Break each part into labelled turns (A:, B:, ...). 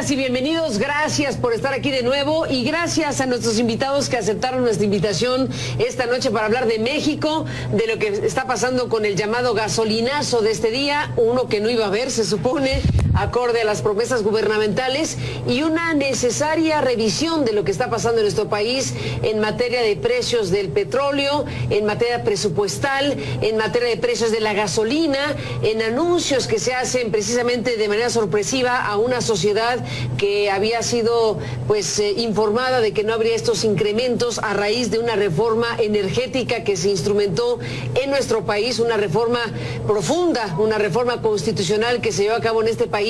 A: Bienvenidas y bienvenidos, gracias por estar aquí de nuevo y gracias a nuestros invitados que aceptaron nuestra invitación esta noche para hablar de México, de lo que está pasando con el llamado gasolinazo de este día, uno que no iba a haber, se supone, acorde a las promesas gubernamentales, y una necesaria revisión de lo que está pasando en nuestro país en materia de precios del petróleo, en materia presupuestal, en materia de precios de la gasolina, en anuncios que se hacen precisamente de manera sorpresiva a una sociedad que había sido informada de que no habría estos incrementos a raíz de una reforma energética que se instrumentó en nuestro país, una reforma profunda, una reforma constitucional que se llevó a cabo en este país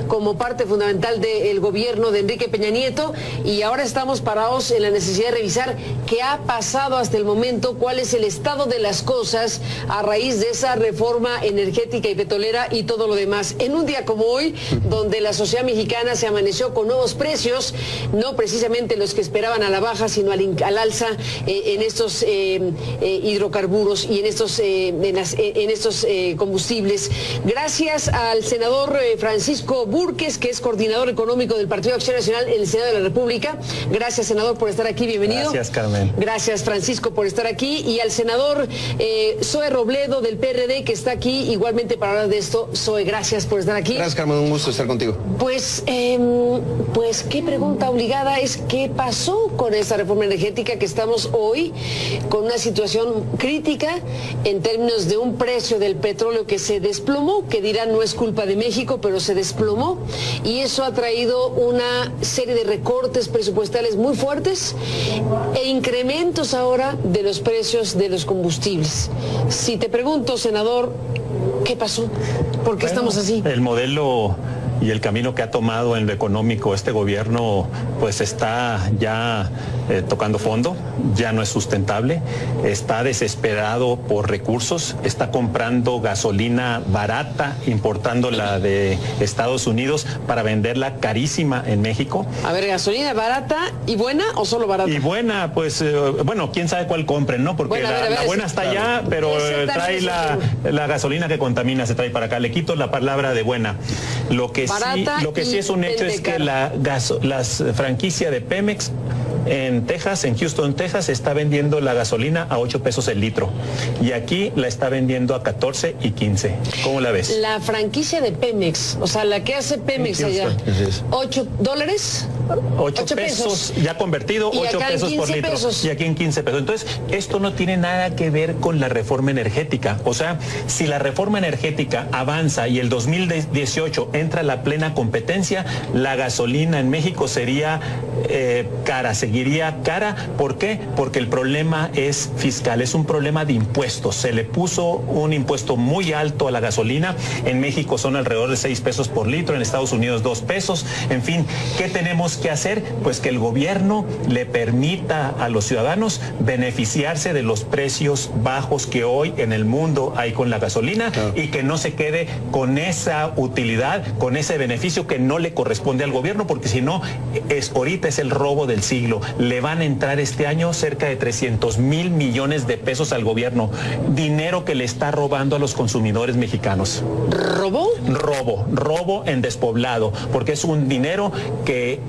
A: como parte fundamental del gobierno de Enrique Peña Nieto, y ahora estamos parados en la necesidad de revisar qué ha pasado hasta el momento, cuál es el estado de las cosas a raíz de esa reforma energética y petrolera y todo lo demás. En un día como hoy, donde la sociedad mexicana se amaneció con nuevos precios, no precisamente los que esperaban a la baja, sino al alza en estos hidrocarburos y en estos combustibles. Gracias al senador Francisco Búrquez, que es coordinador económico del Partido Acción Nacional en el Senado de la República. Gracias, senador, por estar aquí, bienvenido.
B: Gracias, Carmen.
A: Gracias, Francisco, por estar aquí. Y al senador Zoe Robledo del PRD, que está aquí igualmente para hablar de esto. Zoe, gracias por estar aquí.
C: Gracias, Carmen, un gusto estar contigo.
A: Pues qué pregunta obligada es qué pasó con esa reforma energética, que estamos hoy con una situación crítica en términos de un precio del petróleo que se desplomó, que dirán no es culpa de México, pero se desplomó, y eso ha traído una serie de recortes presupuestales muy fuertes e incrementos ahora de los precios de los combustibles. Si te pregunto, senador, ¿qué pasó? ¿Por qué estamos así?
B: El modelo y el camino que ha tomado en lo económico este gobierno pues está ya tocando fondo, ya no es sustentable, está desesperado por recursos, está comprando gasolina barata, importándola de Estados Unidos para venderla carísima en México.
A: A ver, ¿gasolina barata y buena o solo barata?
B: Y buena, pues, bueno, quién sabe cuál compren, ¿no? Porque bueno, la buena está allá, pero trae la gasolina que contamina, se trae para acá. Le quito la palabra de buena. Lo que sí es un hecho es que la franquicia de Pemex en Texas, en Houston, Texas, está vendiendo la gasolina a 8 pesos el litro. Y aquí la está vendiendo a 14 y 15. ¿Cómo la ves?
A: La franquicia de Pemex, o sea, la que hace Pemex allá, ¿$8?
B: 8 pesos ya convertido, 8 pesos por litro. Y aquí en 15 pesos. Entonces, esto no tiene nada que ver con la reforma energética. O sea, si la reforma energética avanza y el 2018 entra la plena competencia, la gasolina en México sería cara, seguiría cara. ¿Por qué? Porque el problema es fiscal, es un problema de impuestos. Se le puso un impuesto muy alto a la gasolina. En México son alrededor de 6 pesos por litro, en Estados Unidos 2 pesos. En fin, ¿qué tenemos que hacer? Pues que el gobierno le permita a los ciudadanos beneficiarse de los precios bajos que hoy en el mundo hay con la gasolina, y que no se quede con esa utilidad, con ese beneficio que no le corresponde al gobierno, porque si no, ahorita es el robo del siglo. Le van a entrar este año cerca de 300,000 millones de pesos al gobierno, dinero que le está robando a los consumidores mexicanos.
A: ¿Robó?
B: Robo en despoblado, porque es un dinero que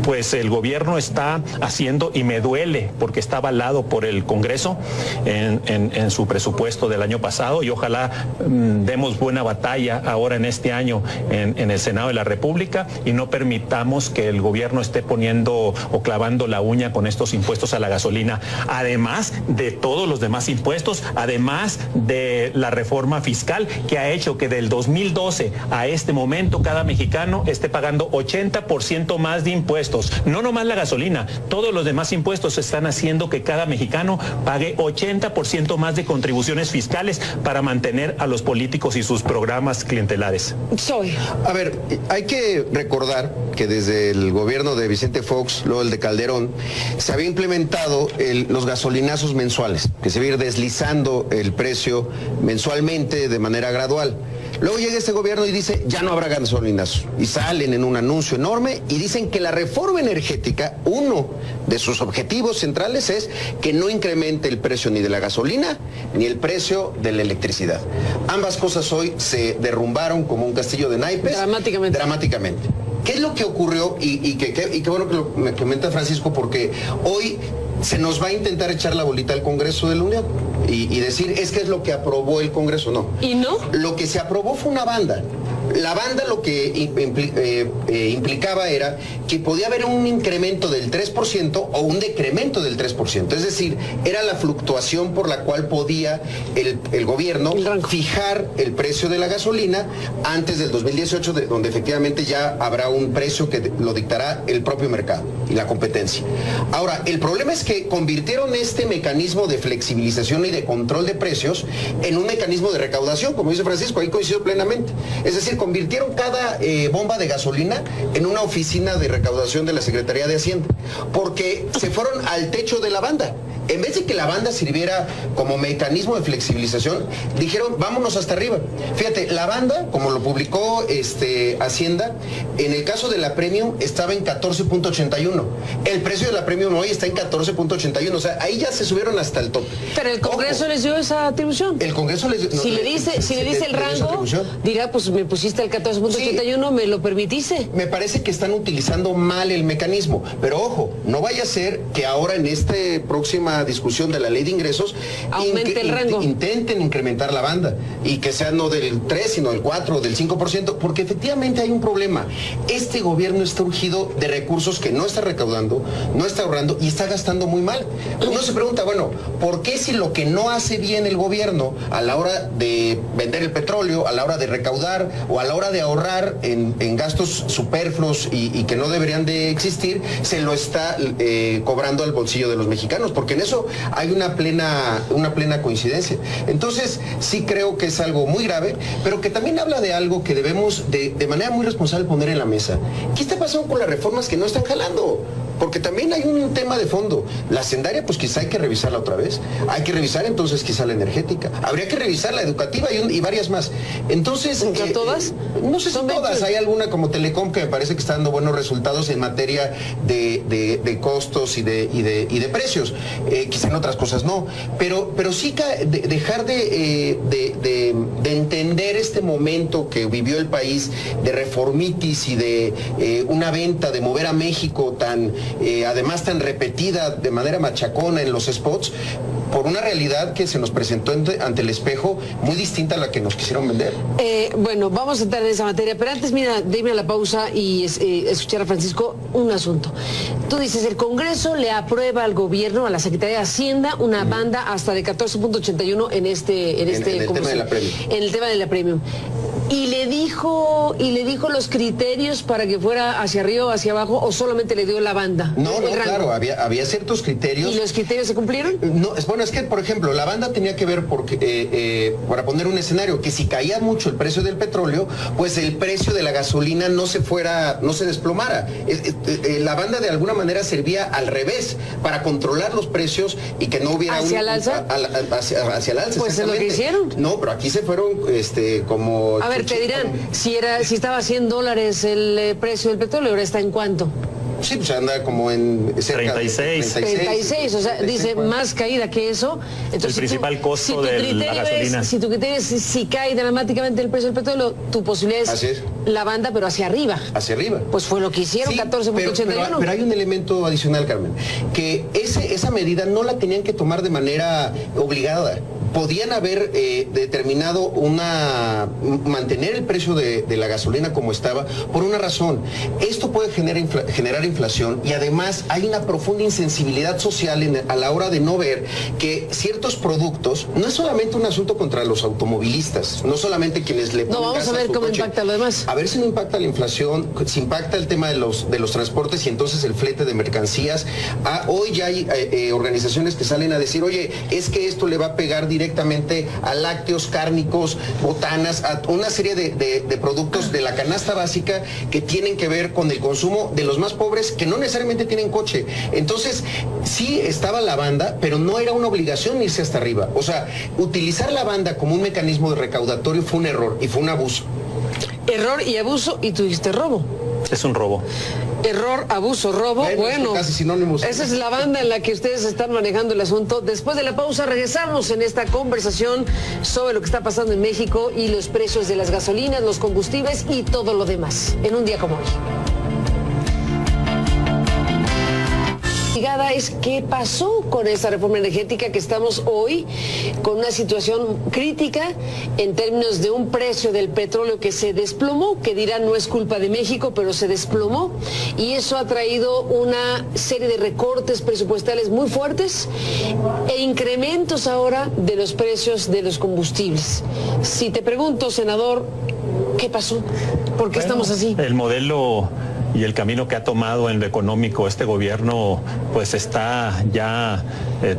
B: pues el gobierno está haciendo, y me duele porque está avalado por el Congreso en su presupuesto del año pasado, y ojalá demos buena batalla ahora en este año en el Senado de la República y no permitamos que el gobierno esté poniendo o clavando la uña con estos impuestos a la gasolina, además de todos los demás impuestos, además de la reforma fiscal que ha hecho que del 2012 a este momento cada mexicano esté pagando 80% más de impuestos. No nomás la gasolina, todos los demás impuestos están haciendo que cada mexicano pague 80% más de contribuciones fiscales para mantener a los políticos y sus programas clientelares.
A: Soy.
C: A ver, hay que recordar que desde el gobierno de Vicente Fox, luego el de Calderón, se había implementado los gasolinazos mensuales, que se iba a ir deslizando el precio mensualmente de manera gradual. Luego llega este gobierno y dice, ya no habrá gasolinazos. Y salen en un anuncio enorme y dicen que la reforma energética, uno de sus objetivos centrales es que no incremente el precio ni de la gasolina ni el precio de la electricidad. Ambas cosas hoy se derrumbaron como un castillo de naipes.
A: Dramáticamente.
C: ¿Qué es lo que ocurrió? Y qué bueno que me comenta Francisco, porque hoy se nos va a intentar echar la bolita al Congreso de la Unión y decir, es que es lo que aprobó el Congreso. No.
A: ¿Y no?
C: Lo que se aprobó fue una banda. La banda lo que implicaba era que podía haber un incremento del 3% o un decremento del 3%. Es decir, era la fluctuación por la cual podía el gobierno fijar el precio de la gasolina antes del 2018, donde efectivamente ya habrá un precio que lo dictará el propio mercado y la competencia. Ahora, el problema es que convirtieron este mecanismo de flexibilización y de control de precios en un mecanismo de recaudación, como dice Francisco, ahí coincido plenamente. Es decir, convirtieron cada bomba de gasolina en una oficina de recaudación de la Secretaría de Hacienda, porque se fueron al techo de la banda. En vez de que la banda sirviera como mecanismo de flexibilización, dijeron, vámonos hasta arriba. Fíjate, la banda, como lo publicó Hacienda, en el caso de la Premium estaba en 14.81. El precio de la Premium hoy está en 14.81. O sea, ahí ya se subieron hasta el tope.
A: Pero el Congreso les dio esa atribución.
C: El Congreso les dio...
A: Si le dice el rango, dirá, pues me pusiste el 14.81, me lo permitiste.
C: Me parece que están utilizando mal el mecanismo. Pero ojo, no vaya a ser que ahora en esta próxima discusión de la ley de ingresos
A: aumente el rango,
C: intenten incrementar la banda y que sea no del 3 sino del 4 o del 5%, porque efectivamente hay un problema. Este gobierno está urgido de recursos que no está recaudando, no está ahorrando y está gastando muy mal. Uno se pregunta, bueno, ¿por qué si lo que no hace bien el gobierno a la hora de vender el petróleo, a la hora de recaudar o a la hora de ahorrar en gastos superfluos y que no deberían de existir, se lo está cobrando al bolsillo de los mexicanos? Porque en eso hay una plena coincidencia. Entonces, sí creo que es algo muy grave, pero que también habla de algo que debemos de manera muy responsable poner en la mesa. ¿Qué está pasando con las reformas que no están jalando? Porque también hay un tema de fondo. La hacendaria, pues quizá hay que revisarla otra vez. Hay que revisar entonces quizá la energética. Habría que revisar la educativa y varias más. Entonces...
A: ¿Todas?
C: No sé si todas. Hay alguna como Telecom que me parece que está dando buenos resultados en materia de costos y de precios. Quizá en otras cosas no. Pero sí dejar de entender este momento que vivió el país de reformitis y de una venta, de mover a México además tan repetida de manera machacona en los spots, por una realidad que se nos presentó ante el espejo muy distinta a la que nos quisieron vender.
A: Bueno, vamos a entrar en esa materia, pero antes, mira, dime a la pausa y escuchar a Francisco un asunto. Tú dices, el Congreso le aprueba al gobierno, a la Secretaría de Hacienda, una banda hasta de 14.81 en el tema de la Premium. En el tema de la Premium. Y le dijo los criterios para que fuera hacia arriba o hacia abajo, o solamente le dio la banda.
C: No, claro, había ciertos criterios.
A: ¿Y los criterios se cumplieron?
C: No, bueno, es que, por ejemplo, la banda tenía que ver para poner un escenario, que si caía mucho el precio del petróleo, pues el precio de la gasolina no se desplomara. La banda de alguna manera servía al revés, para controlar los precios y que no hubiera
A: ¿Hacia el alza?
C: Hacia el alza,
A: pues es lo que hicieron.
C: No, pero aquí se fueron como...
A: A ver, te dirán, si estaba a $100 el precio del petróleo, ahora está en ¿cuánto?
C: Sí, pues anda como en cerca
B: 36.
C: De
A: 36, o sea, 36, dice más caída que eso. Entonces,
B: el principal costo de la gasolina.
A: Si tu criterio es si cae dramáticamente el precio del petróleo, tu posibilidad es la banda, pero hacia arriba.
C: Hacia arriba.
A: Pues fue lo que hicieron, sí, 14.81.
C: Pero hay un elemento adicional, Carmen, que esa medida no la tenían que tomar de manera obligada. Podían haber determinado mantener el precio de la gasolina como estaba por una razón. Esto puede generar inflación y además hay una profunda insensibilidad social a la hora de no ver que ciertos productos, no es solamente un asunto contra los automovilistas, no solamente quienes le ponen
A: gas a su coche. No, vamos a ver cómo impacta lo demás.
C: A ver si no impacta la inflación, si impacta el tema de los transportes y entonces el flete de mercancías. Hoy ya hay organizaciones que salen a decir, oye, es que esto le va a pegar directamente a lácteos, cárnicos, botanas, a una serie de productos de la canasta básica que tienen que ver con el consumo de los más pobres que no necesariamente tienen coche. Entonces, sí estaba la banda, pero no era una obligación irse hasta arriba. O sea, utilizar la banda como un mecanismo de recaudatorio fue un error y fue un abuso.
A: Error y abuso, y tú dijiste robo.
B: Es un robo.
A: Error, abuso, robo. Bueno,
C: casi sinónimos.
A: Esa es la banda en la que ustedes están manejando el asunto. Después de la pausa regresamos en esta conversación sobre lo que está pasando en México y los precios de las gasolinas, los combustibles y todo lo demás en un día como hoy. Es qué pasó con esta reforma energética, que estamos hoy con una situación crítica en términos de un precio del petróleo que se desplomó, que dirán no es culpa de México, pero se desplomó, y eso ha traído una serie de recortes presupuestales muy fuertes e incrementos ahora de los precios de los combustibles. Si te pregunto, senador, ¿qué pasó? ¿Por qué estamos así?
B: El modelo y el camino que ha tomado en lo económico este gobierno pues está ya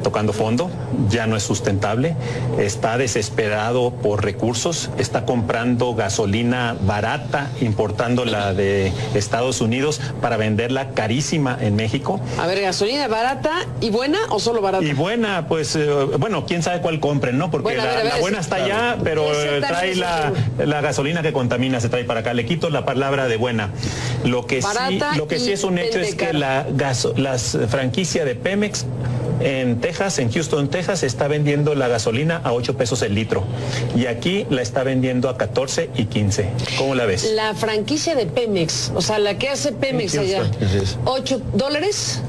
B: tocando fondo, ya no es sustentable, está desesperado por recursos, está comprando gasolina barata, importándola de Estados Unidos para venderla carísima en México.
A: A ver, ¿gasolina barata y buena o solo barata?
B: Y buena, pues, bueno, quién sabe cuál compren, ¿no? Porque bueno, la buena está allá, pero trae la gasolina que contamina, se trae para acá. Le quito la palabra de buena. Lo que sí es un hecho es que la franquicia de Pemex en Texas, en Houston, Texas, está vendiendo la gasolina a 8 pesos el litro. Y aquí la está vendiendo a 14 y 15. ¿Cómo la ves?
A: La franquicia de Pemex, o sea, la que hace Pemex allá, $8.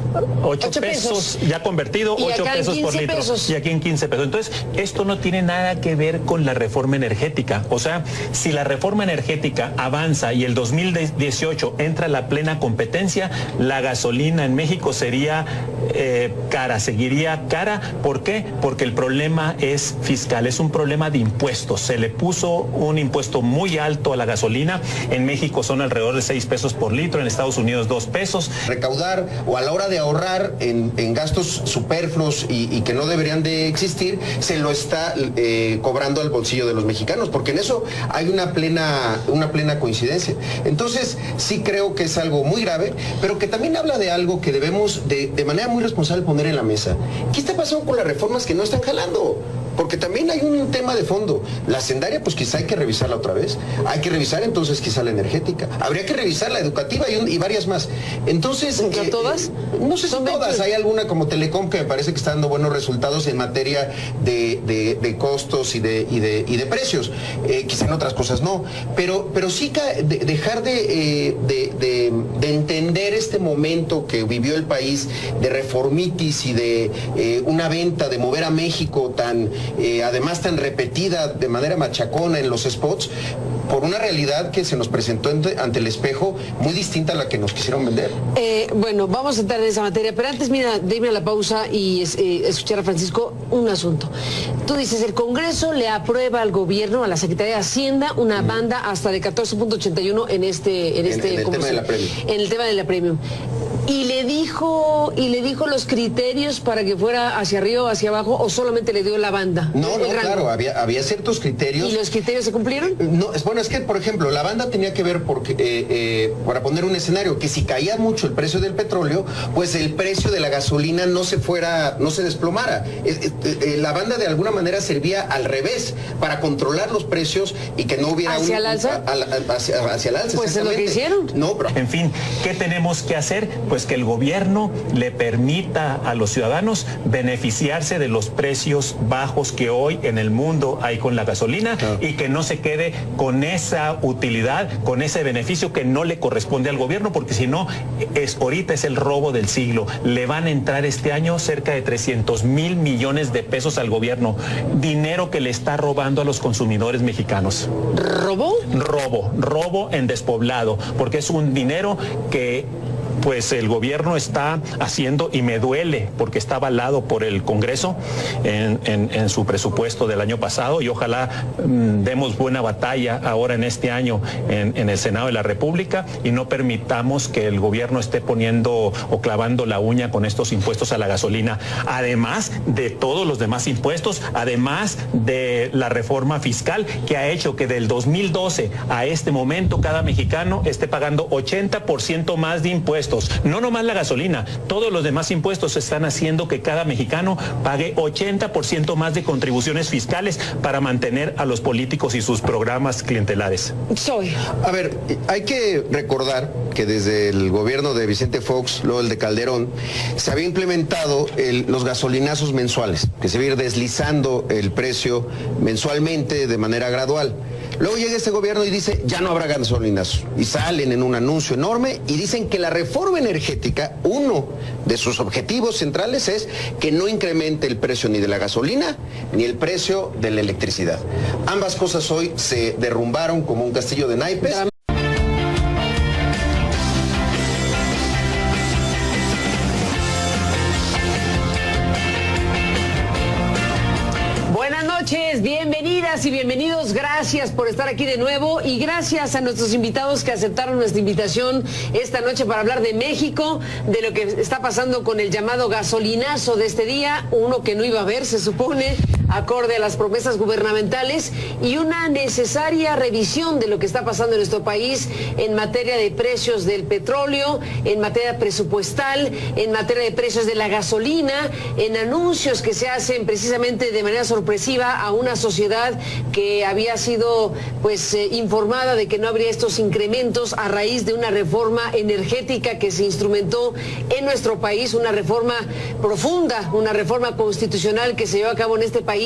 B: 8 pesos ya convertido, 8 pesos por litro. Y aquí en 15 pesos. Entonces, esto no tiene nada que ver con la reforma energética. O sea, si la reforma energética avanza y el 2018 entra la plena competencia, la gasolina en México sería cara, seguiría cara. ¿Por qué? Porque el problema es fiscal, es un problema de impuestos. Se le puso un impuesto muy alto a la gasolina. En México son alrededor de 6 pesos por litro, en Estados Unidos 2 pesos.
C: Recaudar o a la hora de ahorrar en gastos superfluos y que no deberían de existir, se lo está cobrando al bolsillo de los mexicanos, porque en eso hay una plena coincidencia. Entonces, sí creo que es algo muy grave, pero que también habla de algo que debemos de manera muy responsable poner en la mesa. ¿Qué está pasando con las reformas que no están jalando? Porque también hay un tema de fondo. La hacendaria, pues quizá hay que revisarla otra vez. Hay que revisar entonces quizá la energética. Habría que revisar la educativa y varias más. Entonces...
A: ¿Todas?
C: No sé si todas. Hay alguna como Telecom que me parece que está dando buenos resultados en materia de costos y de precios. Quizá en otras cosas no. Pero sí dejar de entender este momento que vivió el país de reformitis y de una venta, de mover a México además tan repetida de manera machacona en los spots, por una realidad que se nos presentó ante el espejo muy distinta a la que nos quisieron vender.
A: Bueno, vamos a entrar en esa materia, pero antes, mira, dime a la pausa y escuchar a Francisco un asunto. Tú dices, el Congreso le aprueba al gobierno, a la Secretaría de Hacienda, una banda hasta de 14.81 en el tema de la premium. En el tema de la premium. Y le dijo los criterios para que fuera hacia arriba o hacia abajo, o solamente le dio la banda.
C: No, claro, había ciertos criterios.
A: ¿Y los criterios se cumplieron?
C: No, bueno, es que, por ejemplo, la banda tenía que ver para poner un escenario, que si caía mucho el precio del petróleo, pues el precio de la gasolina no se desplomara. La banda de alguna manera servía al revés, para controlar los precios y que no hubiera
A: ¿Hacia el alza?
C: Hacia el alza.
A: Pues es lo que hicieron.
C: No, pero...
B: En fin, ¿qué tenemos que hacer? Pues que el gobierno le permita a los ciudadanos beneficiarse de los precios bajos que hoy en el mundo hay con la gasolina, y que no se quede con esa utilidad, con ese beneficio que no le corresponde al gobierno, porque si no, ahorita es el robo del siglo. Le van a entrar este año cerca de 300,000 millones de pesos al gobierno, dinero que le está robando a los consumidores mexicanos.
A: ¿Robó?
B: Robo en despoblado, porque es un dinero que pues el gobierno está haciendo, y me duele porque está avalado por el Congreso en su presupuesto del año pasado, y ojalá demos buena batalla ahora en este año en el Senado de la República y no permitamos que el gobierno esté poniendo o clavando la uña con estos impuestos a la gasolina, además de todos los demás impuestos, además de la reforma fiscal que ha hecho que del 2012 a este momento cada mexicano esté pagando 80% más de impuestos impuestos. No nomás la gasolina, todos los demás impuestos están haciendo que cada mexicano pague 80% más de contribuciones fiscales para mantener a los políticos y sus programas clientelares.
C: A ver, hay que recordar que desde el gobierno de Vicente Fox, luego el de Calderón, se había implementado los gasolinazos mensuales, que se va a ir deslizando el precio mensualmente de manera gradual. Luego llega este gobierno y dice, ya no habrá gasolinazos. Y salen en un anuncio enorme y dicen que la reforma energética, uno de sus objetivos centrales es que no incremente el precio ni de la gasolina ni el precio de la electricidad. Ambas cosas hoy se derrumbaron como un castillo de naipes.
A: Bienvenidas y bienvenidos, gracias por estar aquí de nuevo y gracias a nuestros invitados que aceptaron nuestra invitación esta noche para hablar de México, de lo que está pasando con el llamado gasolinazo de este día, uno que no iba a haber, se supone, acorde a las promesas gubernamentales, y una necesaria revisión de lo que está pasando en nuestro país en materia de precios del petróleo, en materia presupuestal, en materia de precios de la gasolina, en anuncios que se hacen precisamente de manera sorpresiva a una sociedad que había sido informada de que no habría estos incrementos a raíz de una reforma energética que se instrumentó en nuestro país, una reforma profunda, una reforma constitucional que se llevó a cabo en este país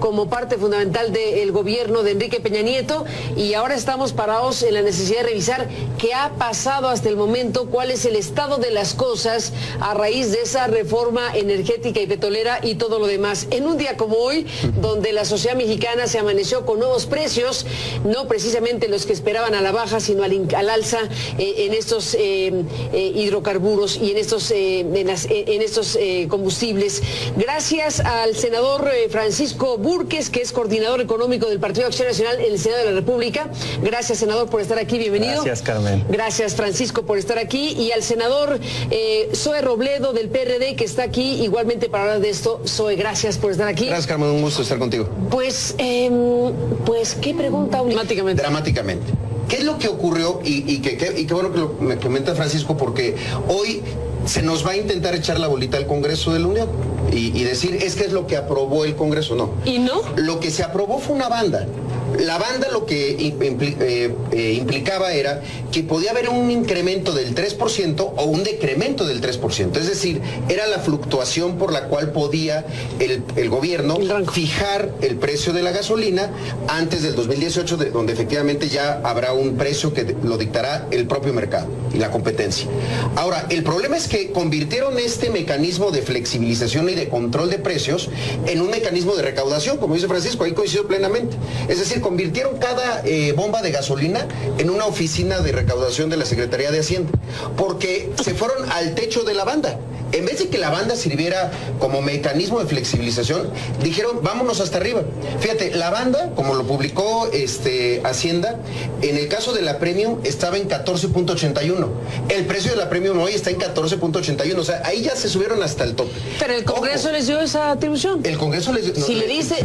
A: como parte fundamental del gobierno de Enrique Peña Nieto, y ahora estamos parados en la necesidad de revisar qué ha pasado hasta el momento, cuál es el estado de las cosas a raíz de esa reforma energética y petrolera y todo lo demás. En un día como hoy, donde la sociedad mexicana se amaneció con nuevos precios, no precisamente los que esperaban a la baja, sino al alza en estos hidrocarburos y en estos combustibles. Gracias al senador Francisco Búrquez, que es coordinador económico del Partido Acción Nacional en el Senado de la República. Gracias, senador, por estar aquí, bienvenido.
B: Gracias, Carmen.
A: Gracias, Francisco, por estar aquí. Y al senador Zoe Robledo del PRD, que está aquí igualmente para hablar de esto. Zoe, gracias por estar aquí.
C: Gracias, Carmen, un gusto estar contigo.
A: Pues, ¿qué pregunta?
C: Dramáticamente. ¿Qué es lo que ocurrió? Y qué bueno que me comenta Francisco, porque hoy se nos va a intentar echar la bolita al Congreso de la Unión y decir, es que es lo que aprobó el Congreso. No.
A: ¿Y no?
C: Lo que se aprobó fue una banda. La banda lo que implicaba era que podía haber un incremento del 3% o un decremento del 3%. Es decir, era la fluctuación por la cual podía el gobierno fijar el precio de la gasolina antes del 2018, donde efectivamente ya habrá un precio que lo dictará el propio mercado y la competencia. Ahora, el problema es que convirtieron este mecanismo de flexibilización y de control de precios en un mecanismo de recaudación, como dice Francisco, ahí coincido plenamente. Es decir, convirtieron cada bomba de gasolina en una oficina de recaudación de la Secretaría de Hacienda, porque se fueron al techo de la banda. En vez de que la banda sirviera como mecanismo de flexibilización, dijeron, vámonos hasta arriba. Fíjate, la banda, como lo publicó Hacienda, en el caso de la Premium estaba en 14.81. El precio de la Premium hoy está en 14.81. O sea, ahí ya se subieron hasta el tope.
A: Pero el Congreso les dio esa atribución.
C: El Congreso les dio...
A: Si le dice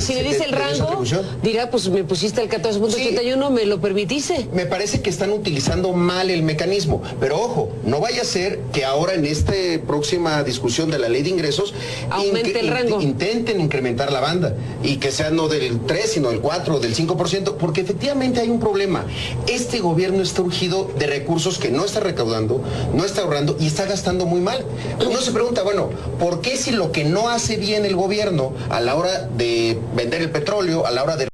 A: el rango, dirá, pues me pusiste el 14.81, sí, me lo permitiste.
C: Me parece que están utilizando mal el mecanismo. Pero ojo, no vaya a ser que ahora en esta próxima discusión de la ley de ingresos
A: aumente el rango,
C: intenten incrementar la banda y que sea no del 3 sino del 4 o del 5%, porque efectivamente hay un problema. Este gobierno está urgido de recursos que no está recaudando, no está ahorrando y está gastando muy mal. Uno se pregunta, bueno, ¿por qué si lo que no hace bien el gobierno a la hora de vender el petróleo, a la hora de